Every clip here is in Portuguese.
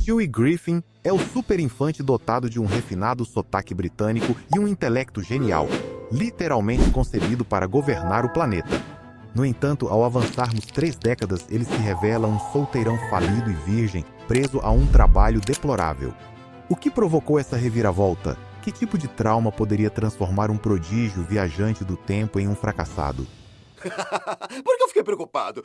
Stewie Griffin é o super-infante dotado de um refinado sotaque britânico e um intelecto genial, literalmente concebido para governar o planeta. No entanto, ao avançarmos 3 décadas, ele se revela um solteirão falido e virgem, preso a um trabalho deplorável. O que provocou essa reviravolta? Que tipo de trauma poderia transformar um prodígio viajante do tempo em um fracassado? Por que eu fiquei preocupado?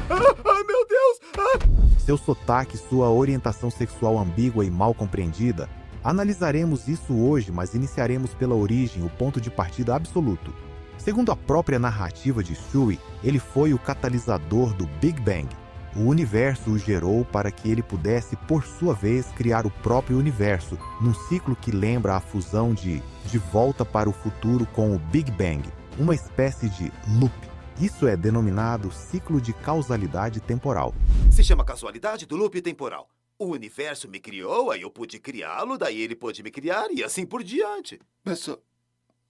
Meu Deus! Seu sotaque, sua orientação sexual ambígua e mal compreendida? Analisaremos isso hoje, mas iniciaremos pela origem, o ponto de partida absoluto. Segundo a própria narrativa de Stewie, ele foi o catalisador do Big Bang. O universo o gerou para que ele pudesse, por sua vez, criar o próprio universo, num ciclo que lembra a fusão de Volta para o Futuro com o Big Bang, uma espécie de loop. Isso é denominado ciclo de causalidade temporal. Se chama casualidade do loop temporal. O universo me criou, aí eu pude criá-lo, daí ele pôde me criar e assim por diante. Essa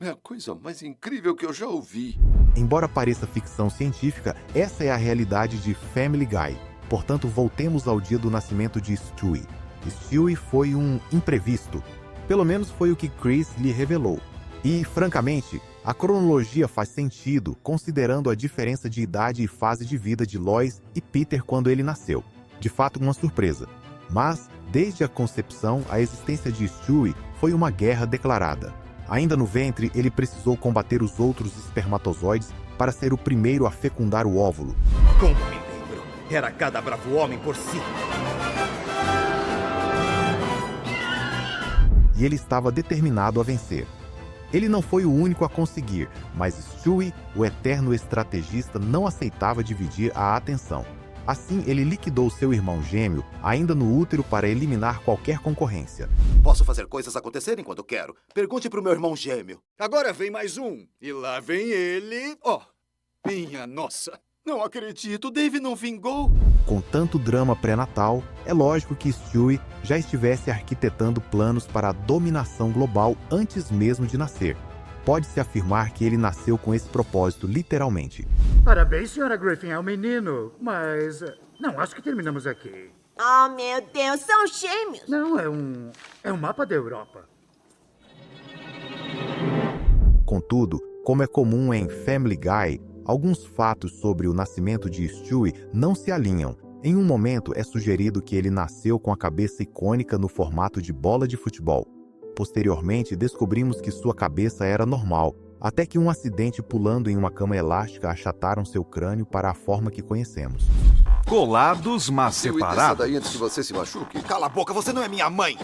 é a coisa mais incrível que eu já ouvi. Embora pareça ficção científica, essa é a realidade de Family Guy. Portanto, voltemos ao dia do nascimento de Stewie. Stewie foi um imprevisto. Pelo menos foi o que Chris lhe revelou. E, francamente, a cronologia faz sentido, considerando a diferença de idade e fase de vida de Lois e Peter quando ele nasceu. De fato, uma surpresa. Mas, desde a concepção, a existência de Stewie foi uma guerra declarada. Ainda no ventre, ele precisou combater os outros espermatozoides para ser o primeiro a fecundar o óvulo. Como me lembro, era cada bravo homem por si. E ele estava determinado a vencer. Ele não foi o único a conseguir, mas Stewie, o eterno estrategista, não aceitava dividir a atenção. Assim, ele liquidou seu irmão gêmeo, ainda no útero, para eliminar qualquer concorrência. Posso fazer coisas acontecerem quando quero. Pergunte pro meu irmão gêmeo. Agora vem mais um. E lá vem ele. Oh, minha nossa. Não acredito, Dave não vingou. Com tanto drama pré-natal, é lógico que Stewie já estivesse arquitetando planos para a dominação global antes mesmo de nascer. Pode-se afirmar que ele nasceu com esse propósito, literalmente. Parabéns, Sra. Griffin, é um menino, mas não acho que terminamos aqui. Oh, meu Deus, são gêmeos. Não, é um mapa da Europa. Contudo, como é comum em Family Guy, alguns fatos sobre o nascimento de Stewie não se alinham. Em um momento, é sugerido que ele nasceu com a cabeça icônica no formato de bola de futebol. Posteriormente, descobrimos que sua cabeça era normal, até que um acidente pulando em uma cama elástica achataram seu crânio para a forma que conhecemos. Colados, mas Separados. separados. Daí antes que você se machuque. Cala a boca, você não é minha mãe.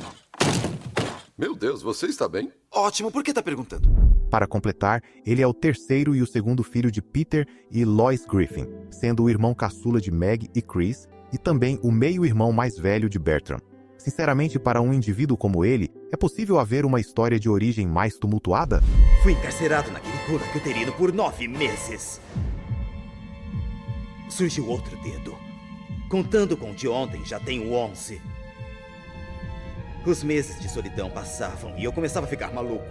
Meu Deus, você está bem? Ótimo, por que tá perguntando? Para completar, ele é o terceiro e o segundo filho de Peter e Lois Griffin, sendo o irmão caçula de Meg e Chris, e também o meio-irmão mais velho de Bertram. Sinceramente, para um indivíduo como ele, é possível haver uma história de origem mais tumultuada? Fui encarcerado naquele cúmulo uterino por 9 meses. Surgiu outro dedo. Contando com o de ontem, já tenho 11. Os meses de solidão passavam e eu começava a ficar maluco.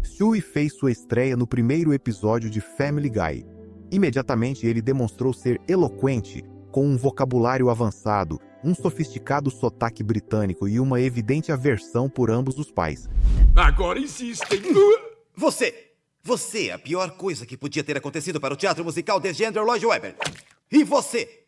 Stewie fez sua estreia no primeiro episódio de Family Guy. Imediatamente ele demonstrou ser eloquente, com um vocabulário avançado, um sofisticado sotaque britânico e uma evidente aversão por ambos os pais. Agora insistem. Você é a pior coisa que podia ter acontecido para o teatro musical desde Andrew Lloyd Webber. E você?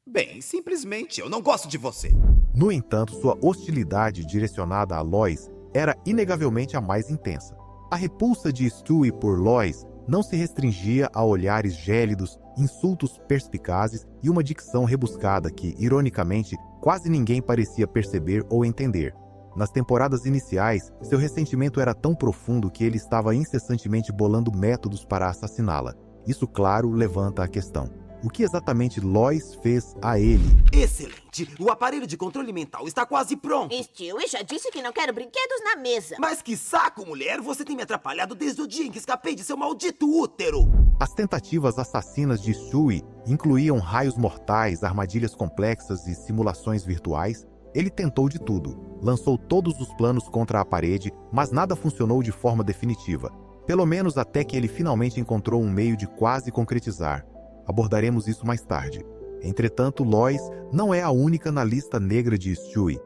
Bem, simplesmente eu não gosto de você. No entanto, sua hostilidade direcionada a Lois era inegavelmente a mais intensa. A repulsa de Stewie por Lois não se restringia a olhares gélidos, insultos perspicazes e uma dicção rebuscada que, ironicamente, quase ninguém parecia perceber ou entender. Nas temporadas iniciais, seu ressentimento era tão profundo que ele estava incessantemente bolando métodos para assassiná-la. Isso, claro, levanta a questão. O que exatamente Lois fez a ele? Excelente! O aparelho de controle mental está quase pronto. Stewie já disse que não quero brinquedos na mesa. Mas que saco, mulher! Você tem me atrapalhado desde o dia em que escapei de seu maldito útero! As tentativas assassinas de Stewie incluíam raios mortais, armadilhas complexas e simulações virtuais. Ele tentou de tudo. Lançou todos os planos contra a parede, mas nada funcionou de forma definitiva. Pelo menos até que ele finalmente encontrou um meio de quase concretizar. Abordaremos isso mais tarde. Entretanto, Lois não é a única na lista negra de Stewie.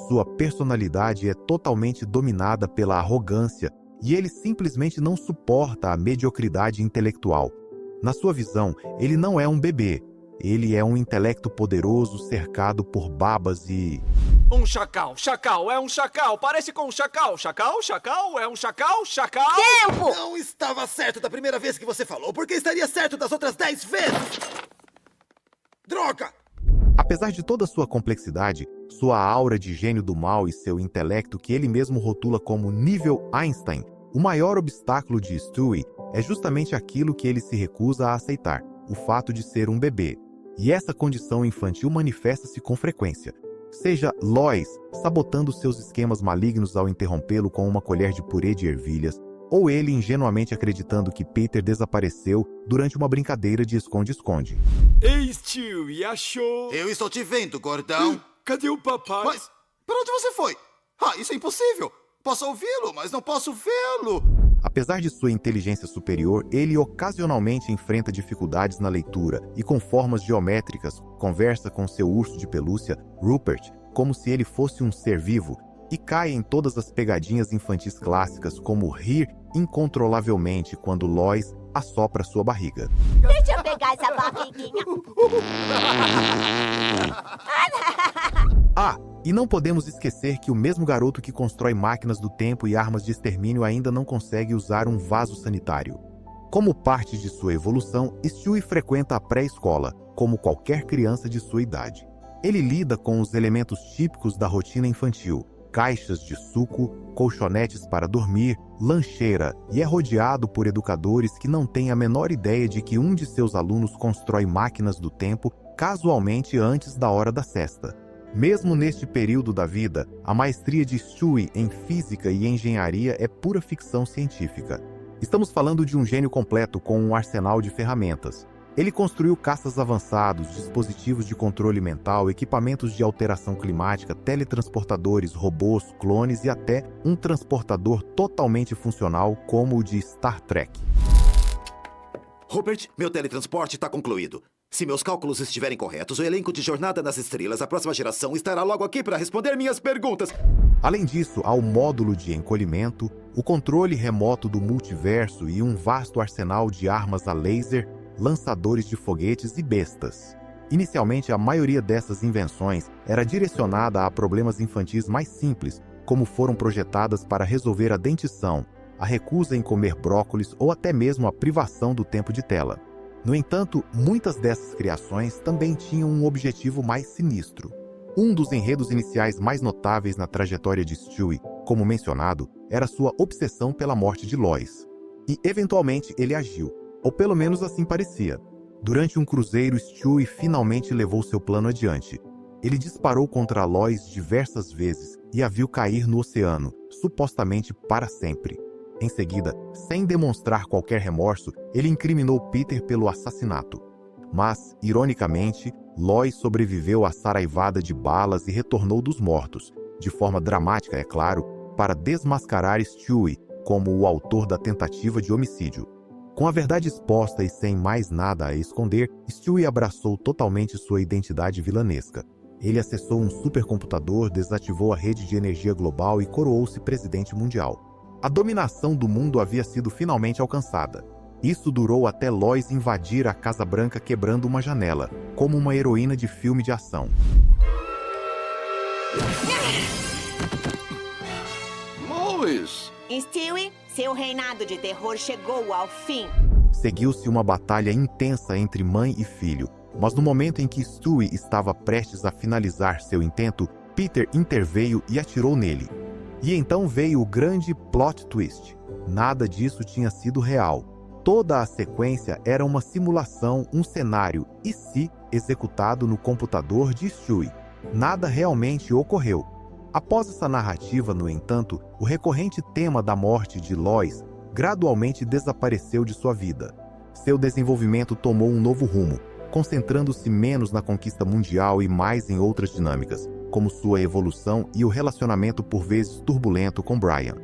Sua personalidade é totalmente dominada pela arrogância e ele simplesmente não suporta a mediocridade intelectual. Na sua visão, ele não é um bebê. Ele é um intelecto poderoso cercado por babas e... Um chacal, é um chacal, parece com um chacal, é um chacal. Tempo! Não estava certo da primeira vez que você falou, porque estaria certo das outras 10 vezes! Droga! Apesar de toda sua complexidade, sua aura de gênio do mal e seu intelecto que ele mesmo rotula como nível Einstein, o maior obstáculo de Stewie é justamente aquilo que ele se recusa a aceitar, o fato de ser um bebê. E essa condição infantil manifesta-se com frequência. Seja Lois sabotando seus esquemas malignos ao interrompê-lo com uma colher de purê de ervilhas, ou ele ingenuamente acreditando que Peter desapareceu durante uma brincadeira de esconde-esconde. Ei, Stewie, achou? Eu estou te vendo, gordão. Cadê o papai? Mas, para onde você foi? Isso é impossível. Posso ouvi-lo, mas não posso vê-lo. Apesar de sua inteligência superior, ele ocasionalmente enfrenta dificuldades na leitura e com formas geométricas conversa com seu urso de pelúcia, Rupert, como se ele fosse um ser vivo, e cai em todas as pegadinhas infantis clássicas, como rir incontrolavelmente quando Lois assopra sua barriga. Deixa eu pegar essa barriguinha. E não podemos esquecer que o mesmo garoto que constrói máquinas do tempo e armas de extermínio ainda não consegue usar um vaso sanitário. Como parte de sua evolução, Stewie frequenta a pré-escola, como qualquer criança de sua idade. Ele lida com os elementos típicos da rotina infantil, caixas de suco, colchonetes para dormir, lancheira, e é rodeado por educadores que não têm a menor ideia de que um de seus alunos constrói máquinas do tempo casualmente antes da hora da sesta. Mesmo neste período da vida, a maestria de Stewie em física e engenharia é pura ficção científica. Estamos falando de um gênio completo com um arsenal de ferramentas. Ele construiu caças avançados, dispositivos de controle mental, equipamentos de alteração climática, teletransportadores, robôs, clones e até um transportador totalmente funcional como o de Star Trek. Robert, meu teletransporte está concluído. Se meus cálculos estiverem corretos, o elenco de Jornada nas Estrelas, a próxima geração, estará logo aqui para responder minhas perguntas. Além disso, há o módulo de encolhimento, o controle remoto do multiverso e um vasto arsenal de armas a laser, lançadores de foguetes e bestas. Inicialmente, a maioria dessas invenções era direcionada a problemas infantis mais simples, como foram projetadas para resolver a dentição, a recusa em comer brócolis ou até mesmo a privação do tempo de tela. No entanto, muitas dessas criações também tinham um objetivo mais sinistro. Um dos enredos iniciais mais notáveis na trajetória de Stewie, como mencionado, era sua obsessão pela morte de Lois. E, eventualmente, ele agiu, ou pelo menos assim parecia. Durante um cruzeiro, Stewie finalmente levou seu plano adiante. Ele disparou contra Lois diversas vezes e a viu cair no oceano, supostamente para sempre. Em seguida, sem demonstrar qualquer remorso, ele incriminou Peter pelo assassinato. Mas, ironicamente, Lois sobreviveu à saraivada de balas e retornou dos mortos, de forma dramática, é claro, para desmascarar Stewie como o autor da tentativa de homicídio. Com a verdade exposta e sem mais nada a esconder, Stewie abraçou totalmente sua identidade vilanesca. Ele acessou um supercomputador, desativou a rede de energia global e coroou-se presidente mundial. A dominação do mundo havia sido finalmente alcançada. Isso durou até Lois invadir a Casa Branca quebrando uma janela, como uma heroína de filme de ação. Lois! Stewie, seu reinado de terror chegou ao fim. Seguiu-se uma batalha intensa entre mãe e filho, mas no momento em que Stewie estava prestes a finalizar seu intento, Peter interveio e atirou nele. E então veio o grande plot twist. Nada disso tinha sido real. Toda a sequência era uma simulação, um cenário, e se executado no computador de Stewie. Nada realmente ocorreu. Após essa narrativa, no entanto, o recorrente tema da morte de Lois gradualmente desapareceu de sua vida. Seu desenvolvimento tomou um novo rumo, concentrando-se menos na conquista mundial e mais em outras dinâmicas, como sua evolução e o relacionamento por vezes turbulento com Brian.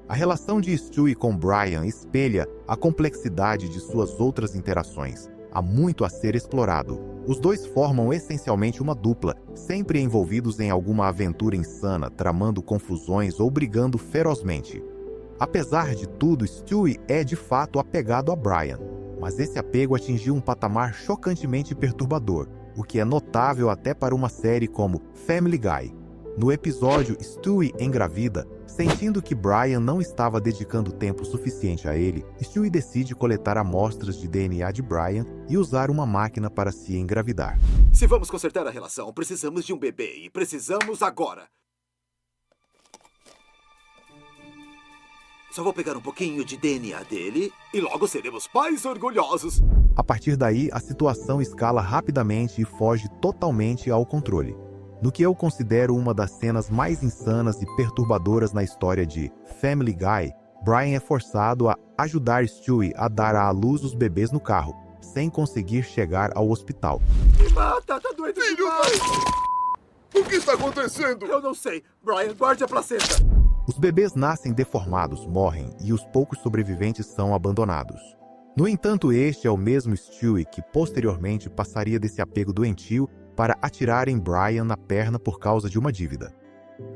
A relação de Stewie com Brian espelha a complexidade de suas outras interações. há muito a ser explorado. Os dois formam essencialmente uma dupla, sempre envolvidos em alguma aventura insana, tramando confusões ou brigando ferozmente. Apesar de tudo, Stewie é de fato apegado a Brian, mas esse apego atingiu um patamar chocantemente perturbador, o que é notável até para uma série como Family Guy. No episódio Stewie engravida, sentindo que Brian não estava dedicando tempo suficiente a ele, Stewie decide coletar amostras de DNA de Brian e usar uma máquina para se engravidar. Se vamos consertar a relação, precisamos de um bebê e precisamos agora. Só vou pegar um pouquinho de DNA dele e logo seremos pais orgulhosos. A partir daí, a situação escala rapidamente e foge totalmente ao controle. No que eu considero uma das cenas mais insanas e perturbadoras na história de Family Guy, Brian é forçado a ajudar Stewie a dar à luz os bebês no carro, sem conseguir chegar ao hospital. Me mata, tá doendo demais. O que está acontecendo? Eu não sei. Brian, guarde a placenta. Os bebês nascem deformados, morrem e os poucos sobreviventes são abandonados. No entanto, este é o mesmo Stewie que posteriormente passaria desse apego doentio para atirar em Brian na perna por causa de uma dívida.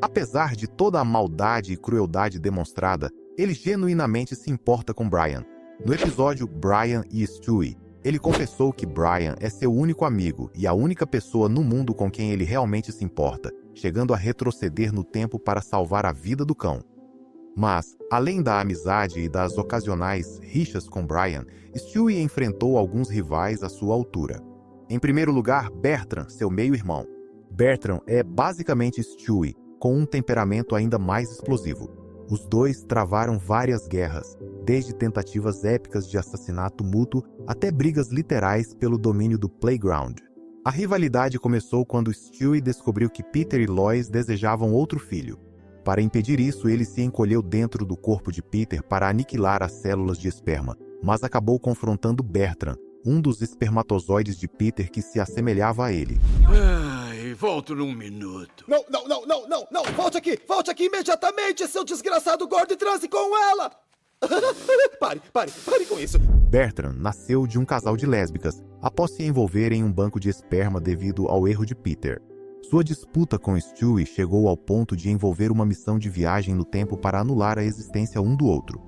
Apesar de toda a maldade e crueldade demonstrada, ele genuinamente se importa com Brian. No episódio Brian e Stewie, ele confessou que Brian é seu único amigo e a única pessoa no mundo com quem ele realmente se importa, chegando a retroceder no tempo para salvar a vida do cão. Mas, além da amizade e das ocasionais rixas com Brian, Stewie enfrentou alguns rivais à sua altura. Em primeiro lugar, Bertram, seu meio-irmão. Bertram é basicamente Stewie, com um temperamento ainda mais explosivo. Os dois travaram várias guerras, desde tentativas épicas de assassinato mútuo até brigas literais pelo domínio do playground. A rivalidade começou quando Stewie descobriu que Peter e Lois desejavam outro filho. Para impedir isso, ele se encolheu dentro do corpo de Peter para aniquilar as células de esperma, mas acabou confrontando Bertram, um dos espermatozoides de Peter que se assemelhava a ele. Ai, volto num minuto. Não. Volte aqui imediatamente, seu desgraçado gordo, e transe com ela. Pare com isso. Bertram nasceu de um casal de lésbicas, após se envolver em um banco de esperma devido ao erro de Peter. Sua disputa com Stewie chegou ao ponto de envolver uma missão de viagem no tempo para anular a existência um do outro.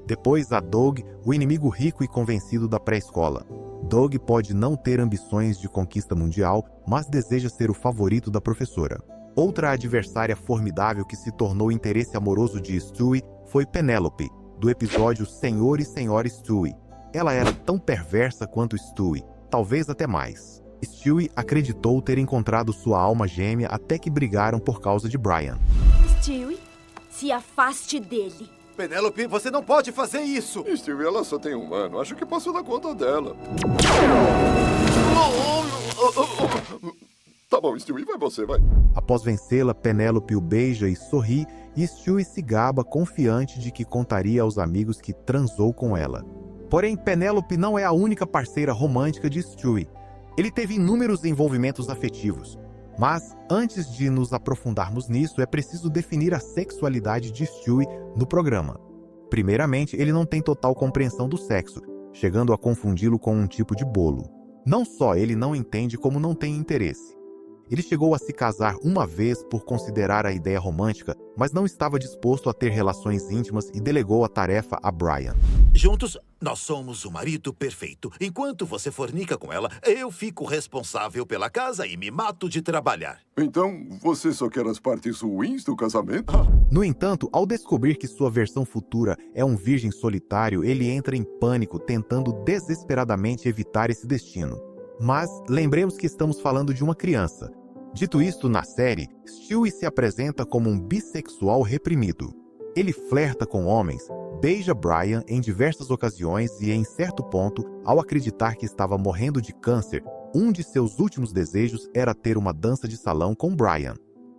Depois há Doug, o inimigo rico e convencido da pré-escola. Doug pode não ter ambições de conquista mundial, mas deseja ser o favorito da professora. Outra adversária formidável que se tornou interesse amoroso de Stewie foi Penélope, do episódio Senhor e Senhora Stewie. Ela era tão perversa quanto Stewie, talvez até mais. Stewie acreditou ter encontrado sua alma gêmea até que brigaram por causa de Brian. Stewie, se afaste dele. Penélope, você não pode fazer isso. Stewie, ela só tem um ano. Acho que posso dar conta dela. Tá bom, Stewie, vai você, vai. Após vencê-la, Penélope o beija e sorri, e Stewie se gaba confiante de que contaria aos amigos que transou com ela. Porém, Penélope não é a única parceira romântica de Stewie. Ele teve inúmeros envolvimentos afetivos. Mas, antes de nos aprofundarmos nisso, é preciso definir a sexualidade de Stewie no programa. Primeiramente, ele não tem total compreensão do sexo, chegando a confundi-lo com um tipo de bolo. Não só ele não entende, como não tem interesse. Ele chegou a se casar uma vez por considerar a ideia romântica, mas não estava disposto a ter relações íntimas e delegou a tarefa a Brian. Juntos, nós somos o marido perfeito. Enquanto você fornica com ela, eu fico responsável pela casa e me mato de trabalhar. Então, você só quer as partes ruins do casamento? No entanto, ao descobrir que sua versão futura é um virgem solitário, ele entra em pânico, tentando desesperadamente evitar esse destino. Mas lembremos que estamos falando de uma criança. Dito isto, na série, Stewie se apresenta como um bissexual reprimido. Ele flerta com homens, beija Brian em diversas ocasiões e, em certo ponto, ao acreditar que estava morrendo de câncer, um de seus últimos desejos era ter uma dança de salão com Brian.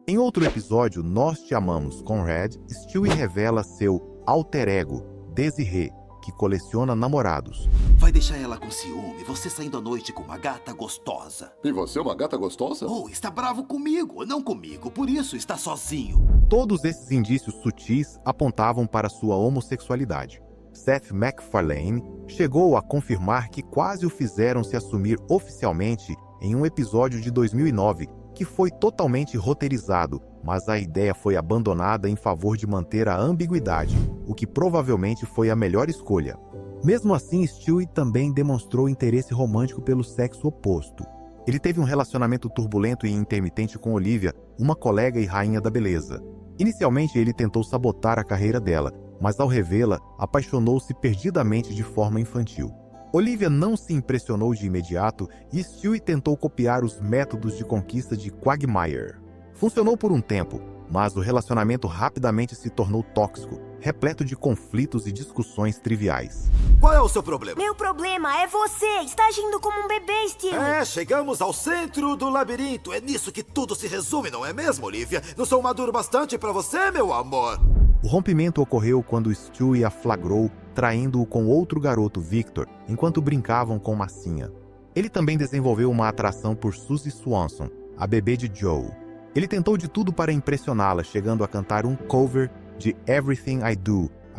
Em outro episódio, Nós Te Amamos, Conrad, Stewie revela seu alter ego, Desiree, que coleciona namorados. Vai deixar ela com ciúme, você saindo à noite com uma gata gostosa. E você é uma gata gostosa? Oh, está bravo comigo, não comigo, por isso está sozinho. Todos esses indícios sutis apontavam para sua homossexualidade. Seth MacFarlane, chegou a confirmar que quase o fizeram se assumir oficialmente em um episódio de 2009, que foi totalmente roteirizado, mas a ideia foi abandonada em favor de manter a ambiguidade, o que provavelmente foi a melhor escolha. Mesmo assim, Stewie também demonstrou interesse romântico pelo sexo oposto. Ele teve um relacionamento turbulento e intermitente com Olivia, uma colega e rainha da beleza. Inicialmente, ele tentou sabotar a carreira dela, mas ao revê-la, apaixonou-se perdidamente de forma infantil. Olivia não se impressionou de imediato e Stewie tentou copiar os métodos de conquista de Quagmire. Funcionou por um tempo, mas o relacionamento rapidamente se tornou tóxico, repleto de conflitos e discussões triviais. Qual é o seu problema? Meu problema é você! Está agindo como um bebê, Stewie! Chegamos ao centro do labirinto. É nisso que tudo se resume, não é mesmo, Olivia? Não sou maduro bastante pra você, meu amor? O rompimento ocorreu quando Stewie a flagrou traindo-o com outro garoto, Victor, enquanto brincavam com massinha. Ele também desenvolveu uma atração por Suzy Swanson, a bebê de Joe. Ele tentou de tudo para impressioná-la, chegando a cantar um cover de Everything I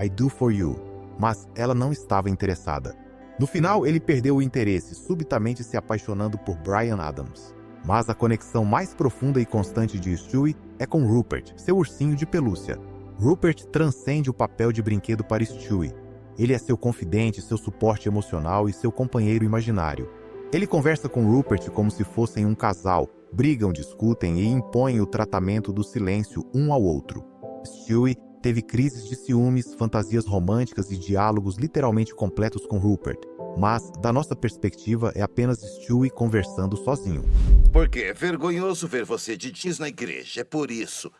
Do For You, mas ela não estava interessada. No final, ele perdeu o interesse, subitamente se apaixonando por Bryan Adams. Mas a conexão mais profunda e constante de Stewie é com Rupert, seu ursinho de pelúcia. Rupert transcende o papel de brinquedo para Stewie. Ele é seu confidente, seu suporte emocional e seu companheiro imaginário. Ele conversa com Rupert como se fossem um casal, brigam, discutem e impõem o tratamento do silêncio um ao outro. Stewie teve crises de ciúmes, fantasias românticas e diálogos literalmente completos com Rupert, mas, da nossa perspectiva, é apenas Stewie conversando sozinho. Porque é vergonhoso ver você de jeans na igreja, é por isso.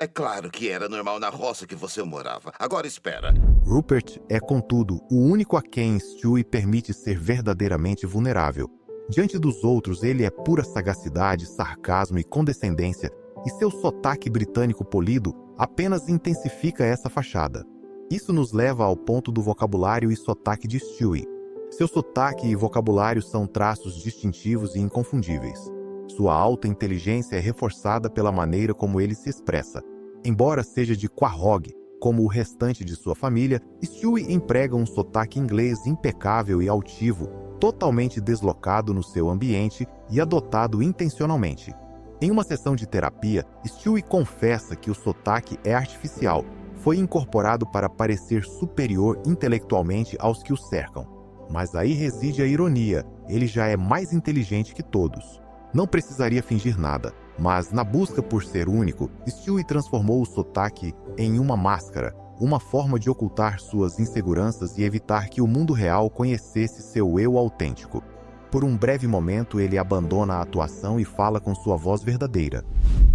É claro que era normal na roça que você morava. Agora espera. Rupert é, contudo, o único a quem Stewie permite ser verdadeiramente vulnerável. Diante dos outros, ele é pura sagacidade, sarcasmo e condescendência, e seu sotaque britânico polido apenas intensifica essa fachada. Isso nos leva ao ponto do vocabulário e sotaque de Stewie. Seu sotaque e vocabulário são traços distintivos e inconfundíveis. Sua alta inteligência é reforçada pela maneira como ele se expressa. Embora seja de Quahog, como o restante de sua família, Stewie emprega um sotaque inglês impecável e altivo, totalmente deslocado no seu ambiente e adotado intencionalmente. Em uma sessão de terapia, Stewie confessa que o sotaque é artificial, foi incorporado para parecer superior intelectualmente aos que o cercam. Mas aí reside a ironia, ele já é mais inteligente que todos. Não precisaria fingir nada, mas na busca por ser único, Stewie transformou o sotaque em uma máscara, uma forma de ocultar suas inseguranças e evitar que o mundo real conhecesse seu eu autêntico. Por um breve momento, ele abandona a atuação e fala com sua voz verdadeira.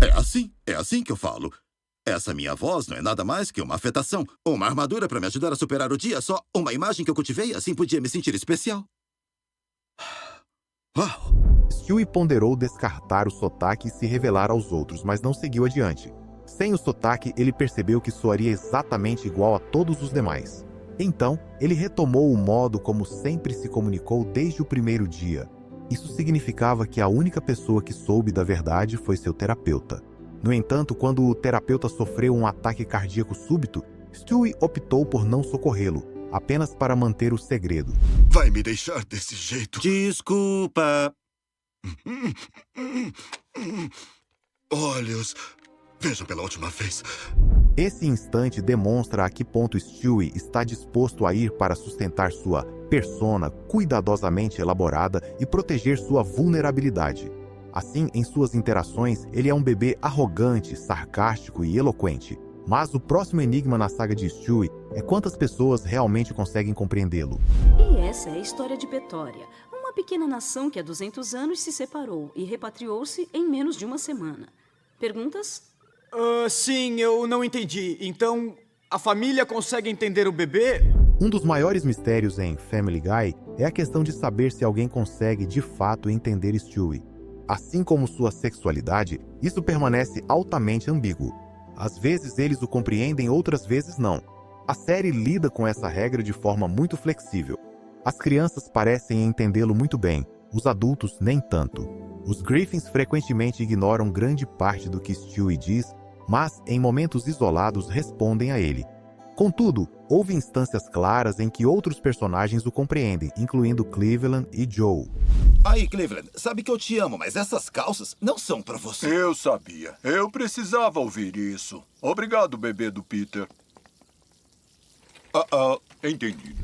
É assim que eu falo. Essa minha voz não é nada mais que uma afetação, uma armadura para me ajudar a superar o dia, só uma imagem que eu cultivei, assim podia me sentir especial. Uau! Stewie ponderou descartar o sotaque e se revelar aos outros, mas não seguiu adiante. Sem o sotaque, ele percebeu que soaria exatamente igual a todos os demais. Então, ele retomou o modo como sempre se comunicou desde o primeiro dia. Isso significava que a única pessoa que soube da verdade foi seu terapeuta. No entanto, quando o terapeuta sofreu um ataque cardíaco súbito, Stewie optou por não socorrê-lo, apenas para manter o segredo. Vai me deixar desse jeito? Desculpa. Olhos, vejam pela última vez. Esse instante demonstra a que ponto Stewie está disposto a ir para sustentar sua persona cuidadosamente elaborada e proteger sua vulnerabilidade. Assim, em suas interações, ele é um bebê arrogante, sarcástico e eloquente. Mas o próximo enigma na saga de Stewie é quantas pessoas realmente conseguem compreendê-lo. E essa é a história de Petória, uma pequena nação que há 200 anos se separou e repatriou-se em menos de uma semana. Perguntas? Sim, eu não entendi. Então, a família consegue entender o bebê? Um dos maiores mistérios em Family Guy é a questão de saber se alguém consegue, de fato, entender Stewie. Assim como sua sexualidade, isso permanece altamente ambíguo. Às vezes eles o compreendem, outras vezes não. A série lida com essa regra de forma muito flexível. As crianças parecem entendê-lo muito bem, os adultos nem tanto. Os Griffins frequentemente ignoram grande parte do que Stewie diz, mas em momentos isolados respondem a ele. Contudo, houve instâncias claras em que outros personagens o compreendem, incluindo Cleveland e Joe. Aí, Cleveland, sabe que eu te amo, mas essas calças não são pra você. Eu sabia. Eu precisava ouvir isso. Obrigado, bebê do Peter. Entendi.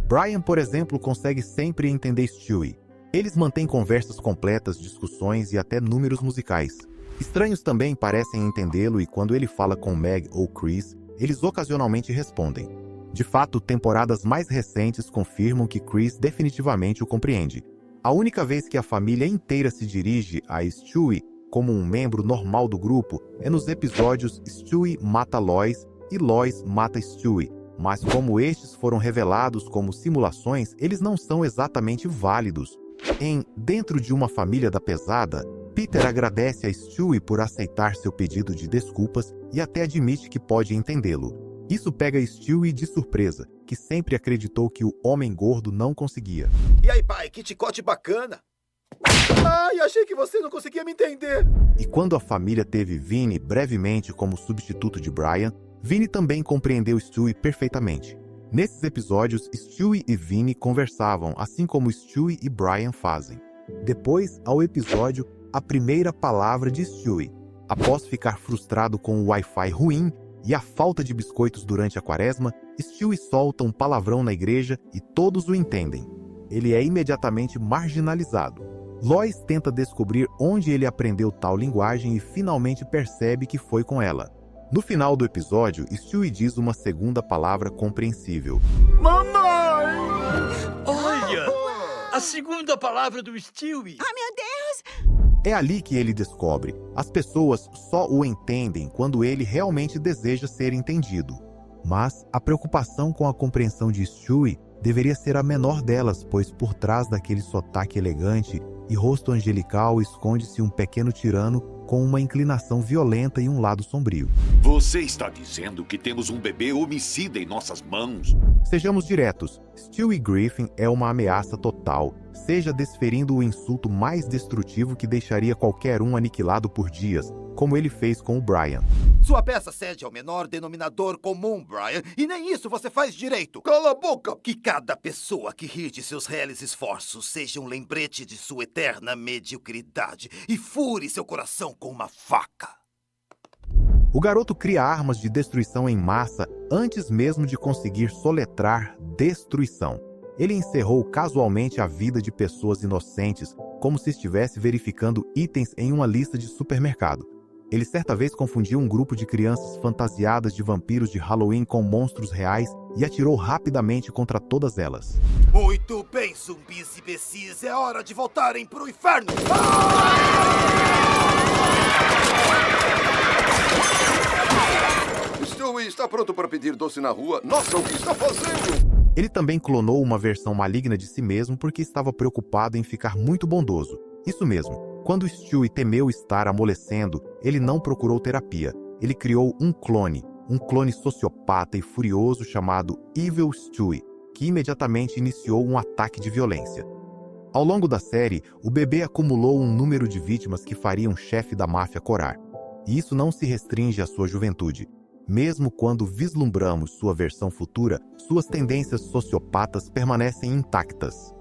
Brian, por exemplo, consegue sempre entender Stewie. Eles mantêm conversas completas, discussões e até números musicais. Estranhos também parecem entendê-lo e quando ele fala com Meg ou Chris, eles ocasionalmente respondem. De fato, temporadas mais recentes confirmam que Chris definitivamente o compreende. A única vez que a família inteira se dirige a Stewie como um membro normal do grupo é nos episódios Stewie mata Lois e Lois mata Stewie. Mas como estes foram revelados como simulações, eles não são exatamente válidos. Em Dentro de uma Família da Pesada, Peter agradece a Stewie por aceitar seu pedido de desculpas e até admite que pode entendê-lo. Isso pega Stewie de surpresa, que sempre acreditou que o homem gordo não conseguia. E aí, pai, que ticote bacana. Ai, achei que você não conseguia me entender. E quando a família teve Vinny brevemente como substituto de Brian, Vinny também compreendeu Stewie perfeitamente. Nesses episódios, Stewie e Vinny conversavam, assim como Stewie e Brian fazem. Depois, ao episódio A Primeira Palavra de Stewie. Após ficar frustrado com o Wi-Fi ruim e a falta de biscoitos durante a quaresma, Stewie solta um palavrão na igreja e todos o entendem. Ele é imediatamente marginalizado. Lois tenta descobrir onde ele aprendeu tal linguagem e finalmente percebe que foi com ela. No final do episódio, Stewie diz uma segunda palavra compreensível. Mamãe! Olha! A segunda palavra do Stewie! Ah, meu Deus! É ali que ele descobre. As pessoas só o entendem quando ele realmente deseja ser entendido. Mas a preocupação com a compreensão de Stewie deveria ser a menor delas, pois por trás daquele sotaque elegante e rosto angelical esconde-se um pequeno tirano com uma inclinação violenta e um lado sombrio. Você está dizendo que temos um bebê homicida em nossas mãos? Sejamos diretos, Stewie Griffin é uma ameaça total, seja desferindo o insulto mais destrutivo que deixaria qualquer um aniquilado por dias, como ele fez com o Brian. Sua peça cede ao menor denominador comum, Brian, e nem isso você faz direito. Cala a boca! Que cada pessoa que rir de seus reais esforços seja um lembrete de sua eterna mediocridade e fure seu coração com uma faca. O garoto cria armas de destruição em massa antes mesmo de conseguir soletrar destruição. Ele encerrou casualmente a vida de pessoas inocentes, como se estivesse verificando itens em uma lista de supermercado. Ele certa vez confundiu um grupo de crianças fantasiadas de vampiros de Halloween com monstros reais e atirou rapidamente contra todas elas. Muito bem, zumbis e imbecis, é hora de voltarem pro inferno! Stewie está pronto para pedir doce na rua. Nossa, o que está fazendo? Ele também clonou uma versão maligna de si mesmo porque estava preocupado em ficar muito bondoso. Isso mesmo. Quando Stewie temeu estar amolecendo, ele não procurou terapia. Ele criou um clone sociopata e furioso chamado Evil Stewie, que imediatamente iniciou um ataque de violência. Ao longo da série, o bebê acumulou um número de vítimas que faria um chefe da máfia corar. E isso não se restringe à sua juventude. Mesmo quando vislumbramos sua versão futura, suas tendências sociopatas permanecem intactas.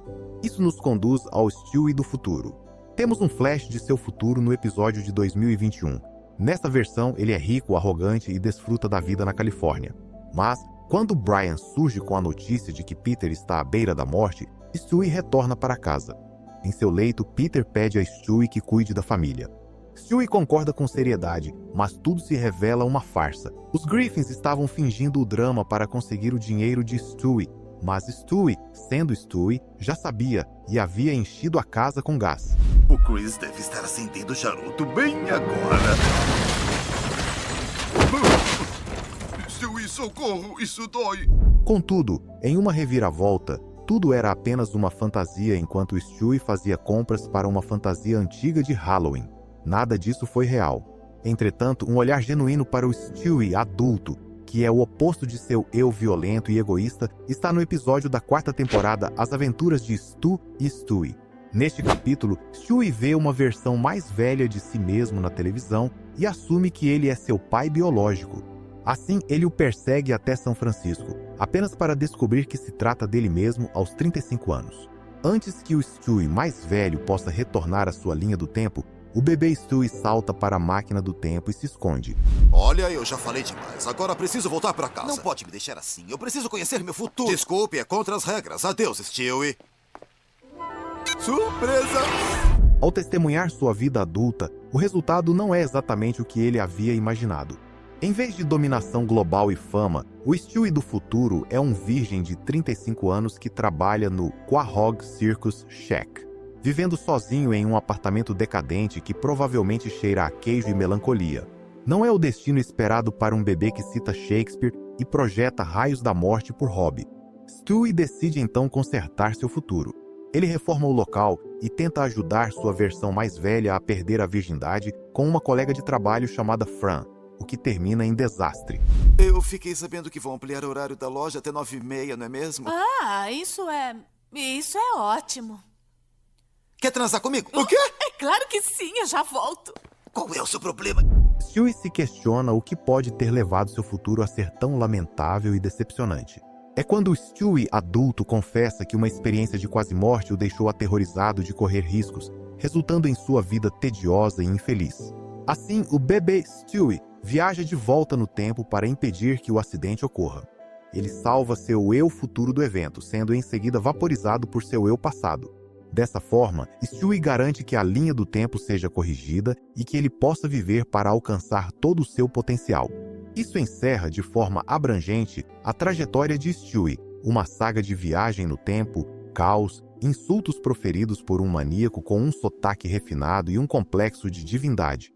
Isso nos conduz ao Stewie do futuro. Temos um flash de seu futuro no episódio de 2021. Nessa versão, ele é rico, arrogante e desfruta da vida na Califórnia. Mas, quando Brian surge com a notícia de que Peter está à beira da morte, Stewie retorna para casa. Em seu leito, Peter pede a Stewie que cuide da família. Stewie concorda com seriedade, mas tudo se revela uma farsa. Os Griffins estavam fingindo o drama para conseguir o dinheiro de Stewie, mas Stewie, sendo Stewie, já sabia e havia enchido a casa com gás. O Chris deve estar acendendo o charuto bem agora. Stewie, socorro! Isso dói! Contudo, em uma reviravolta, tudo era apenas uma fantasia enquanto Stewie fazia compras para uma fantasia antiga de Halloween. Nada disso foi real. Entretanto, um olhar genuíno para o Stewie adulto, que é o oposto de seu eu violento e egoísta, está no episódio da 4ª temporada As Aventuras de Stu e Stewie. Neste capítulo, Stewie vê uma versão mais velha de si mesmo na televisão e assume que ele é seu pai biológico. Assim, ele o persegue até São Francisco, apenas para descobrir que se trata dele mesmo aos 35 anos. Antes que o Stewie mais velho possa retornar à sua linha do tempo, o bebê Stewie salta para a máquina do tempo e se esconde. Olha, eu já falei demais. Agora preciso voltar para casa. Não pode me deixar assim. Eu preciso conhecer meu futuro. Desculpe, é contra as regras. Adeus, Stewie. Surpresa! Ao testemunhar sua vida adulta, o resultado não é exatamente o que ele havia imaginado. Em vez de dominação global e fama, o Stewie do futuro é um virgem de 35 anos que trabalha no Quahog Circus Shack, vivendo sozinho em um apartamento decadente que provavelmente cheira a queijo e melancolia. Não é o destino esperado para um bebê que cita Shakespeare e projeta raios da morte por hobby. Stewie decide então consertar seu futuro. Ele reforma o local e tenta ajudar sua versão mais velha a perder a virgindade com uma colega de trabalho chamada Fran, o que termina em desastre. Eu fiquei sabendo que vão ampliar o horário da loja até 9h30, não é mesmo? Ah, isso é ótimo. Quer transar comigo? O quê? É claro que sim, eu já volto. Qual é o seu problema? Stewie se questiona o que pode ter levado seu futuro a ser tão lamentável e decepcionante. É quando o Stewie adulto confessa que uma experiência de quase morte o deixou aterrorizado de correr riscos, resultando em sua vida tediosa e infeliz. Assim, o bebê Stewie viaja de volta no tempo para impedir que o acidente ocorra. Ele salva seu eu futuro do evento, sendo em seguida vaporizado por seu eu passado. Dessa forma, Stewie garante que a linha do tempo seja corrigida e que ele possa viver para alcançar todo o seu potencial. Isso encerra de forma abrangente a trajetória de Stewie, uma saga de viagem no tempo, caos, insultos proferidos por um maníaco com um sotaque refinado e um complexo de divindade.